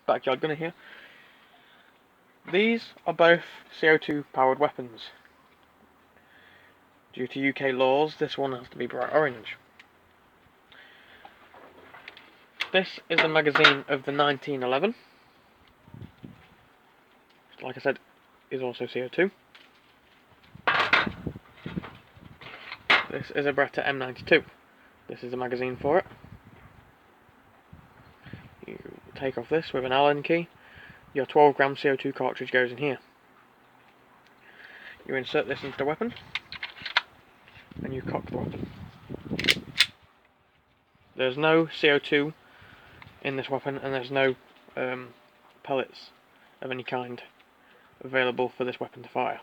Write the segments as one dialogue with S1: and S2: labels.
S1: backyard gunner here. These are both CO2 powered weapons. Due to UK laws, this one has to be bright orange. This is the magazine of the 1911. Like I said, is also CO2. This is a Beretta M92. This is the magazine for it. You take off this with an Allen key. Your 12 gram CO2 cartridge goes in here. You insert this into the weapon, and you cock the weapon. There's no CO2 in this weapon, and there's no pellets of any kind available for this weapon to fire.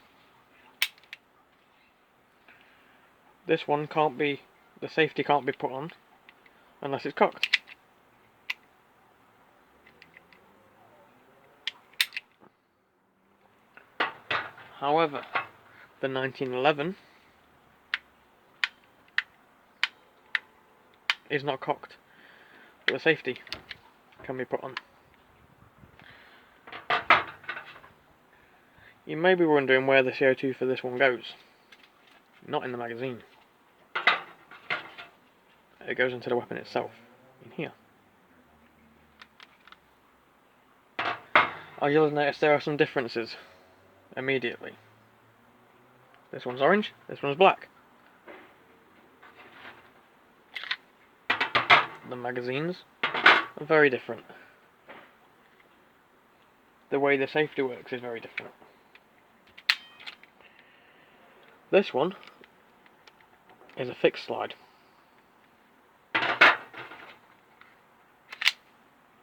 S1: This one can't be, the safety can't be put on unless it's cocked. However, the 1911 is not cocked, but the safety can be put on. You may be wondering where the CO2 for this one goes. Not in the magazine. It goes into the weapon itself, in here. You'll notice there are some differences immediately. This one's orange, this one's black. The magazines are very different. The way the safety works is very different. This one is a fixed slide.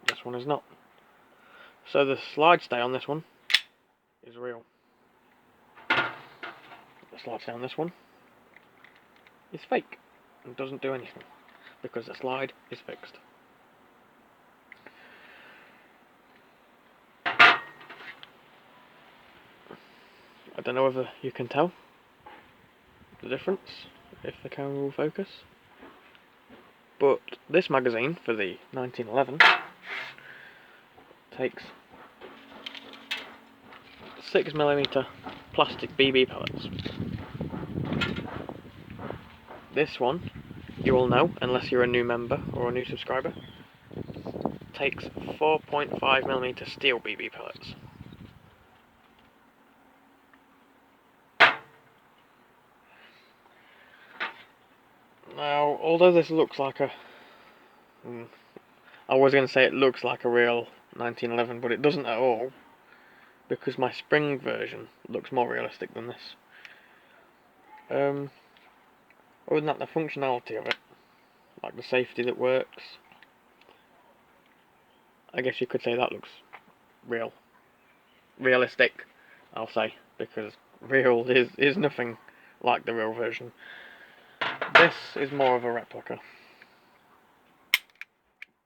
S1: This one is not. So the slide stay on this one is real. The slide stay on this one is fake and doesn't do anything because the slide is fixed. I don't know whether you can tell the difference if the camera will focus, but this magazine for the 1911 takes 6mm plastic BB pellets. This one, you all know, unless you're a new member or a new subscriber, takes 4.5mm steel BB pellets. Now, although this looks like a... I was going to say it looks like a real 1911, but it doesn't at all, because my spring version looks more realistic than this. Other than that, the functionality of it, like the safety that works, I guess you could say that looks realistic, I'll say, because real is nothing like the real version. This is more of a replica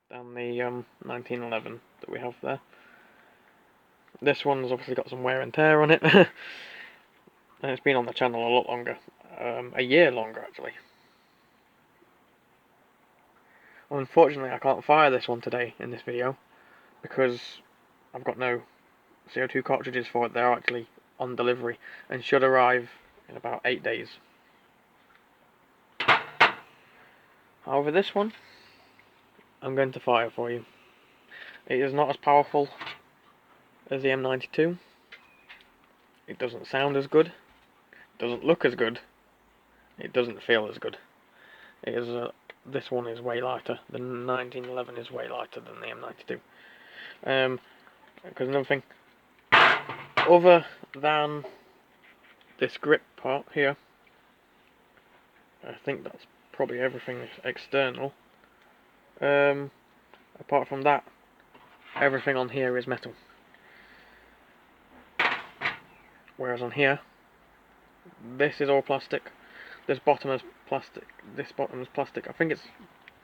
S1: than the 1911 that we have there. This one's obviously got some wear and tear on it, and it's been on the channel a lot longer, a year longer actually. Unfortunately I can't fire this one today in this video because I've got no CO2 cartridges for it. They're actually on delivery and should arrive in about 8 days. However, this one I'm going to fire for you. It is not as powerful as the M92. It doesn't sound as good. It doesn't look as good. It doesn't feel as good. It is this one is way lighter. The 1911 is way lighter than the M92. Because another thing, other than this grip part here, I think that's probably everything external. Apart from that, everything on here is metal. Whereas on here, this is all plastic. This bottom is plastic. This bottom is plastic. I think it's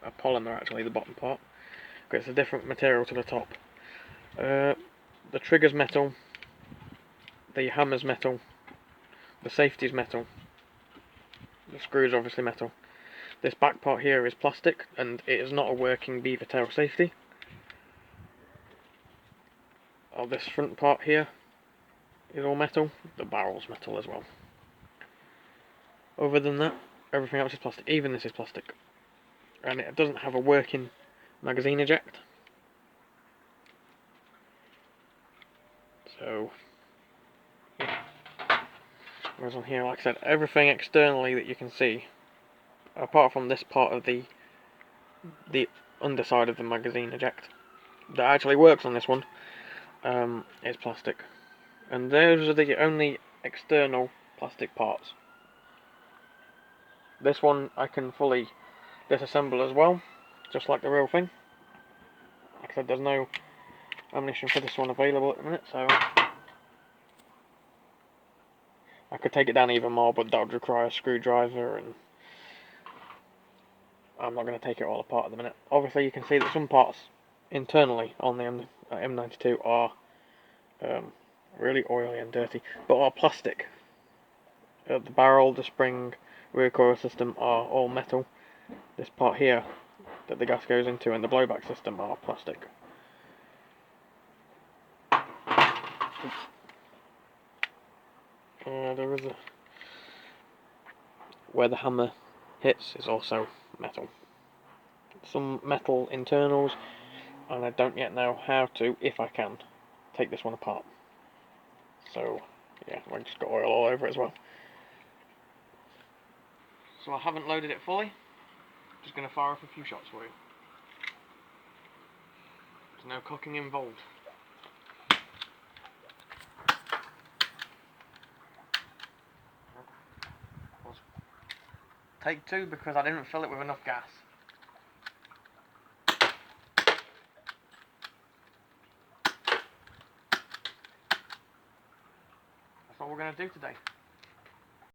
S1: a polymer actually, the bottom part. But it's a different material to the top. The trigger's metal. The hammer's metal. The safety's metal. The screw's obviously metal. This back part here is plastic, and it is not a working beaver tail safety. of this front part here is all metal. The barrel's metal as well. Other than that, everything else is plastic. Even this is plastic. And it doesn't have a working magazine eject. So, yeah. Whereas on here, like I said, everything externally that you can see, apart from this part of the underside of the magazine eject, that actually works on this one, is plastic. And those are the only external plastic parts. This one I can fully disassemble as well, just like the real thing. Like I said, there's no ammunition for this one available at the minute, so I could take it down even more, but that would require a screwdriver, and I'm not going to take it all apart at the minute. Obviously you can see that some parts internally on the M92 are really oily and dirty, but are plastic. The barrel, the spring, rear coil system are all metal. This part here that the gas goes into and the blowback system are plastic. There is where the hammer hits is also metal. Some metal internals, and I don't yet know how to, if I can, take this one apart. So yeah, I've just got oil all over it as well. So I haven't loaded it fully. Just going to fire off a few shots for you. There's no cocking involved. Take two because I didn't fill it with enough gas. That's what we're going to do today.